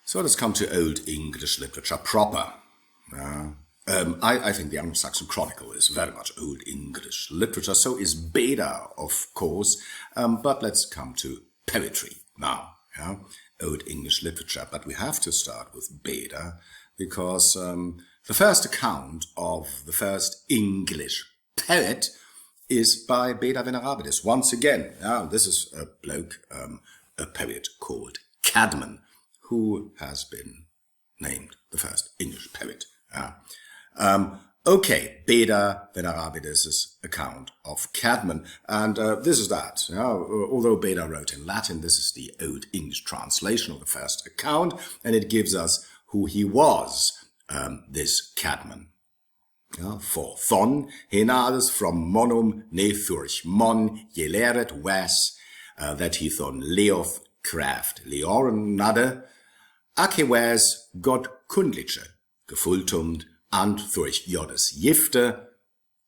So let's come to Old English literature proper. I think the Anglo-Saxon Chronicle is very much Old English literature, so is Beda, of course, but let's come to poetry now, Old English literature. But we have to start with Beda, because the first account of the first English poet is by Beda Venerabilis. Once again, this is a bloke, a poet called Caedmon, who has been named the first English poet. Okay, Beda Venerabilis' account of Caedmon, and this is that. Although Beda wrote in Latin, this is the Old English translation of the first account, and it gives us who he was, this Caedmon. For thon, henades from monum ne thurch mon jeleret wes, that he thon leoth craft leoren nade, ake wes God kundliche, gefultumt, and thurch jodes gifte,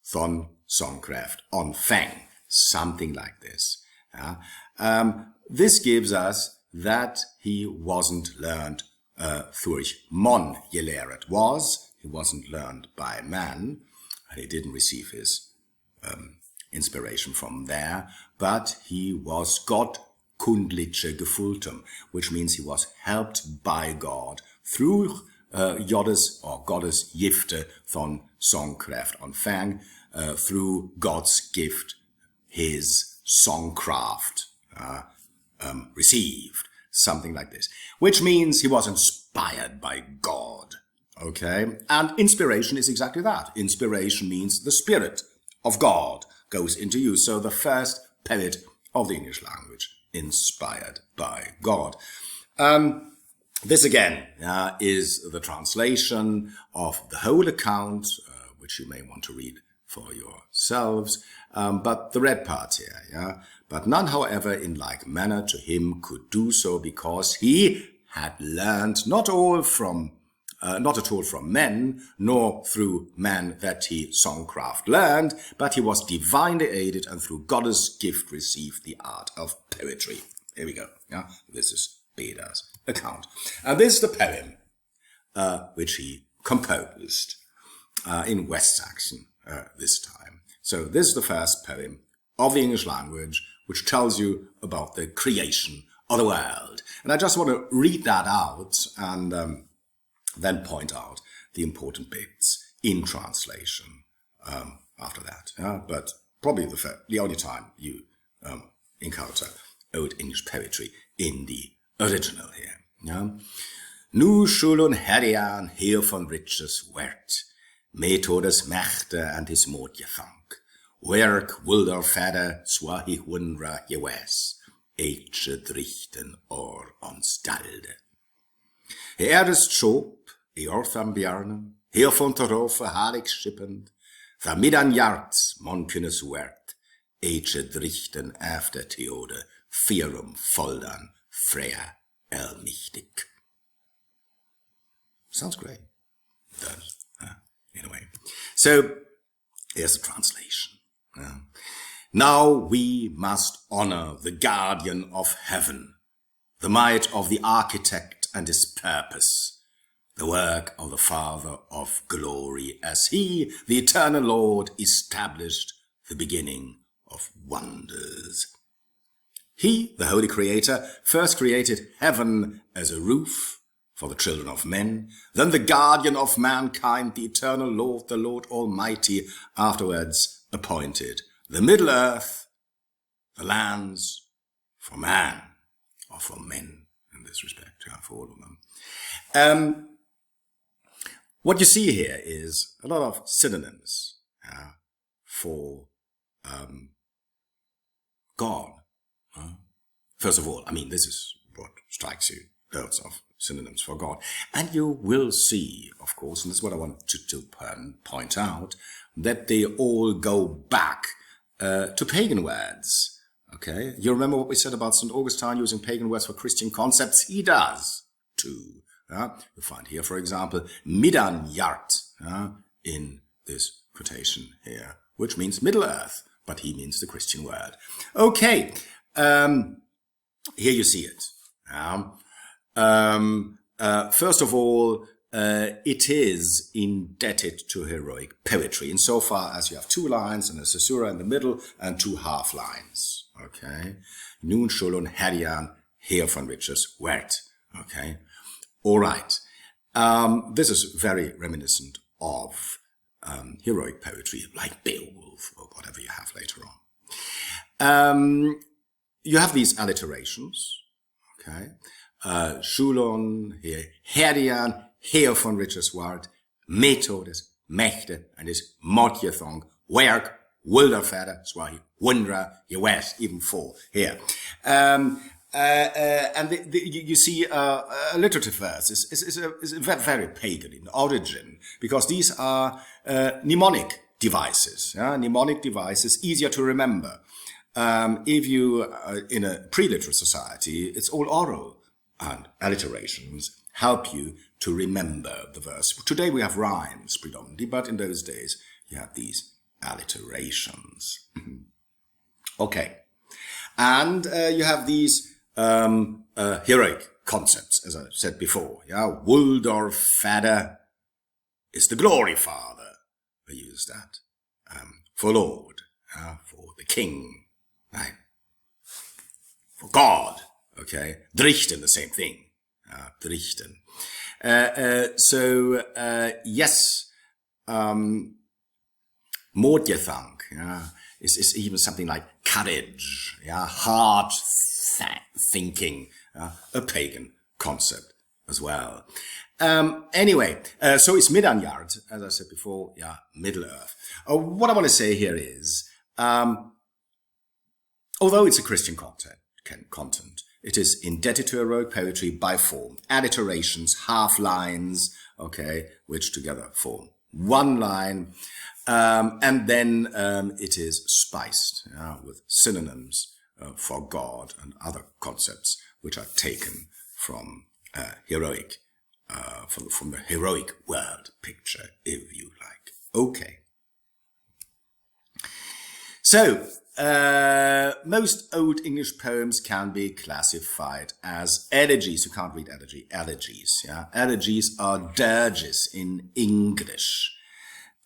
thon songcraft on fang, something like this. This gives us that he wasn't learned thurch mon jeleret was. He wasn't learned by man, and he didn't receive his inspiration from there, but he was Gott kundliche gefultum, which means he was helped by God through Jodes or Gottes Gifte von Songkraft on Fang, through God's gift, his songcraft received, something like this, which means he was inspired by God. Okay, and inspiration is exactly that. Inspiration means the Spirit of God goes into you. So the first poet of the English language, inspired by God. This again is the translation of the whole account, which you may want to read for yourselves, but the red part here. But none, however, in like manner to him could do so, because he had learned not at all from men, nor through man that he songcraft learned, but he was divinely aided and through God's gift received the art of poetry. Here we go. This is Beda's account. And this is the poem which he composed in West Saxon this time. So this is the first poem of the English language which tells you about the creation of the world. And I just want to read that out and then point out the important bits in translation after that. But probably the only time you encounter Old English poetry in the original here. Nu schulun herrian hier von riches wert, methodes mächte and his mod gefank, werk wilder fadder zwa he wundra jewes, eche drichten or onstalde. Erst schoop, eorth am bjarnen, hier von terofe harik schippend, vermiddan jarts monkenes wert, eche drichten after theode, firum foldan, freya elmichtig. Sounds great. It does, in a way. So, here's the translation. Now we must honor the guardian of heaven, the might of the architect and his purpose, the work of the Father of glory, as he, the eternal Lord, established the beginning of wonders. He, the Holy Creator, first created heaven as a roof for the children of men, then the guardian of mankind, the eternal Lord, the Lord Almighty, afterwards appointed the middle earth, the lands, for man, or for men in this respect, for all of them. What you see here is a lot of synonyms for God. First of all, I mean, this is what strikes you, loads of synonyms for God. And you will see, of course, and this is what I want to point out, that they all go back to pagan words. Okay, you remember what we said about St. Augustine using pagan words for Christian concepts? He does too. You find here, for example, middan jart in this quotation here, which means Middle Earth, but he means the Christian world. Okay, here you see it. First of all, it is indebted to heroic poetry, insofar as you have 2 lines and a caesura in the middle and 2 half lines. Okay, nun schulon herian her von riches wert. Okay, all right. This is very reminiscent of heroic poetry, like Beowulf or whatever you have later on. You have these alliterations. Okay, schulon herian her von riches wert, methodes, mächte, and his modjethong, werk, wilderverder, zwaar wondra, je west, even 4 here. And you see, alliterative verse is very pagan in origin, because these are mnemonic devices. Mnemonic devices, easier to remember. If you in a pre-literate society, it's all oral, and alliterations help you to remember the verse. Today we have rhymes predominantly, but in those days you had these alliterations. Okay. And you have these heroic concepts, as I said before. Wuldorf Vader is the glory father. We use that for Lord, for the king, right? For God. Okay, Drichten, the same thing. Drichten. Yes, Mordjethank, is even something like courage, hard thinking, a pagan concept as well. Anyway, so it's Midgard, as I said before, Middle Earth. What I want to say here is, although it's a Christian content, it is indebted to heroic poetry by form, alliterations, half lines, okay, which together form 1 line, and then it is spiced with synonyms for God and other concepts which are taken from heroic, from the heroic world picture, if you like. Okay. So, most Old English poems can be classified as elegies. You can't read elegy, elegies. Elegies are dirges in English.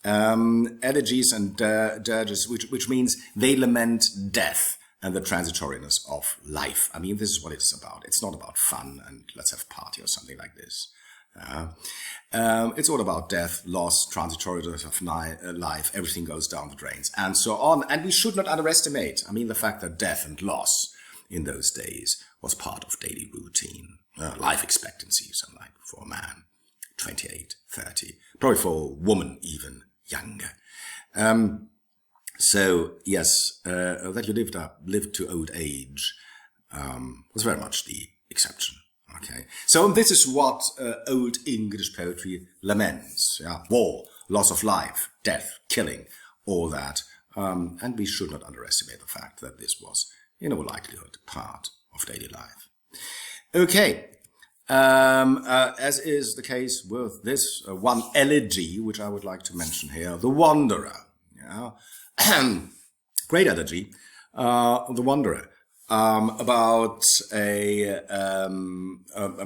Elegies and dirges, which means they lament death and the transitoriness of life. I mean, this is what it's about. It's not about fun and let's have a party or something like this. It's all about death, loss, transitoriness of life, everything goes down the drains, and so on. And we should not underestimate, the fact that death and loss in those days was part of daily routine. Life expectancy, something like for a man, 28, 30, probably for a woman even younger. So yes, that you lived to old age was very much the exception. Okay, so this is what Old English poetry laments. War, loss of life, death, killing, all that. And we should not underestimate the fact that this was, in all likelihood, part of daily life. Okay, as is the case with this one elegy, which I would like to mention here, The Wanderer. Great elegy, The Wanderer. About a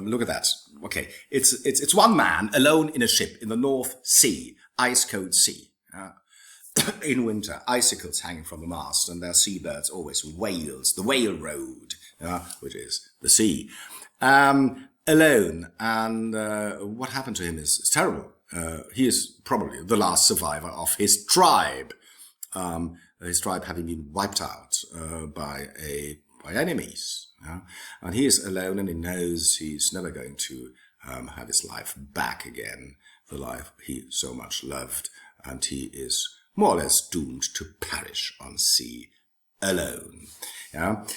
look at that. Okay, it's one man alone in a ship in the North Sea, ice cold sea. In winter, icicles hanging from the mast, and there are seabirds, always whales, the whale road, which is the sea. Alone, and what happened to him is terrible. He is probably the last survivor of his tribe. His tribe having been wiped out by enemies, and he is alone, and he knows he's never going to have his life back again, the life he so much loved, and he is more or less doomed to perish on sea alone.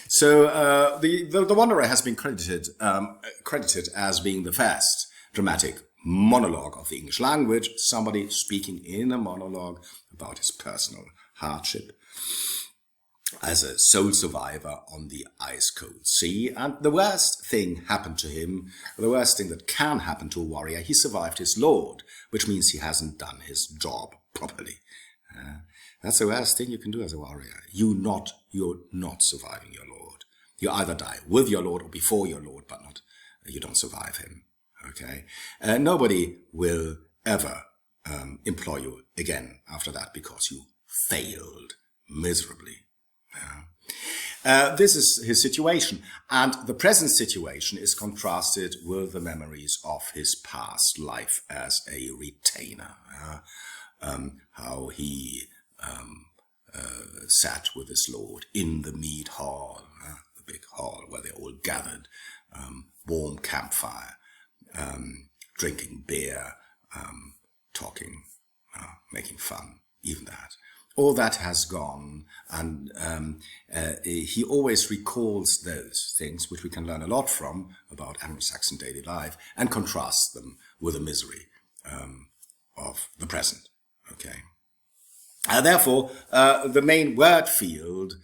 So the Wanderer has been credited as being the first dramatic monologue of the English language, somebody speaking in a monologue about his personal hardship as a sole survivor on the ice-cold sea. And the worst thing happened to him, the worst thing that can happen to a warrior, he survived his lord, which means he hasn't done his job properly. That's the worst thing you can do as a warrior. You're not surviving your lord. You either die with your lord or before your lord, but you don't survive him. Okay, nobody will ever employ you again after that because you failed miserably. This is his situation, and the present situation is contrasted with the memories of his past life as a retainer. How he sat with his lord in the mead hall, the big hall where they all gathered, warm campfire, drinking beer, talking, making fun, even that. All that has gone, and he always recalls those things, which we can learn a lot from about Anglo-Saxon daily life, and contrasts them with the misery of the present. Okay. Therefore, the main word field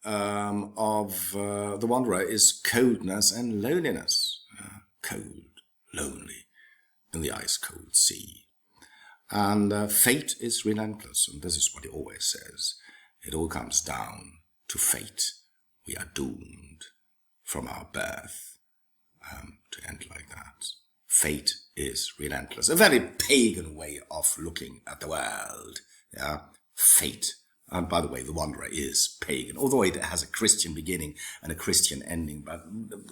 of the wanderer is coldness and loneliness. Cold, lonely, in the ice-cold sea. And fate is relentless, and this is what he always says. It all comes down to fate. We are doomed from our birth to end like that. Fate is relentless. A very pagan way of looking at the world. Yeah, fate. And by the way, the wanderer is pagan, although it has a Christian beginning and a Christian ending. But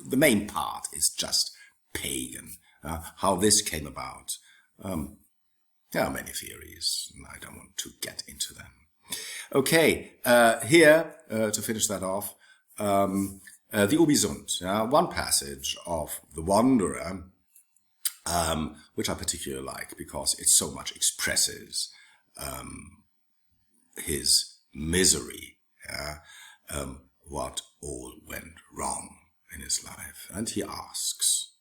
the main part is just pagan. How this came about. There are many theories, and I don't want to get into them. Okay, here, to finish that off, the Ubi Sunt, one passage of the Wanderer, which I particularly like because it so much expresses his misery, what all went wrong in his life. And he asks,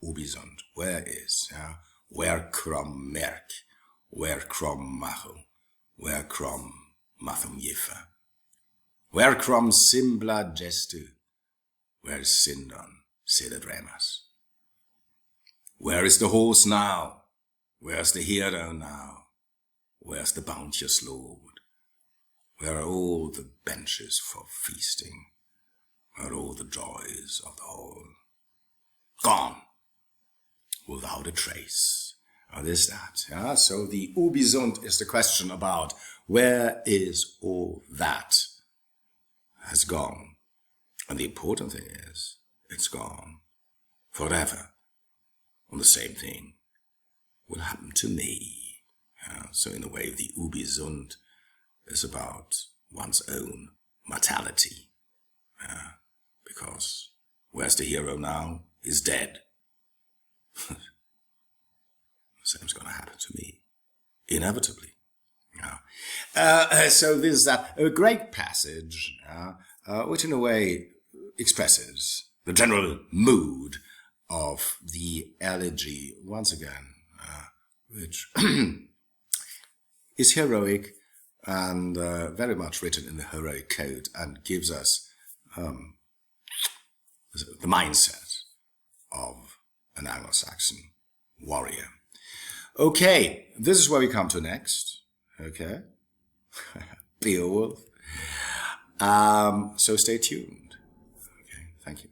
Ubi Sunt, where is, where krom merk, where krom macho, where krom mathum jifa, where krom simbla gestu, where sindon sedet remas. Where is the horse now? Where's the hero now? Where's the bounteous lord? Where are all the benches for feasting? Where are all the joys of the hall? Gone, without a trace. How is that? Yeah? So the Ubi Sunt is the question about where is all that has gone. And the important thing is, it's gone forever. And the same thing will happen to me. So in a way, the Ubi Sunt is about one's own mortality. Because where's the hero now? He's dead. Same's going to happen to me, inevitably. So this is a great passage, which in a way expresses the general mood of the elegy, once again, which is heroic and very much written in the heroic code and gives us the mindset of an Anglo-Saxon warrior. Okay, this is where we come to next. Okay, Beowulf. So stay tuned. Okay, thank you.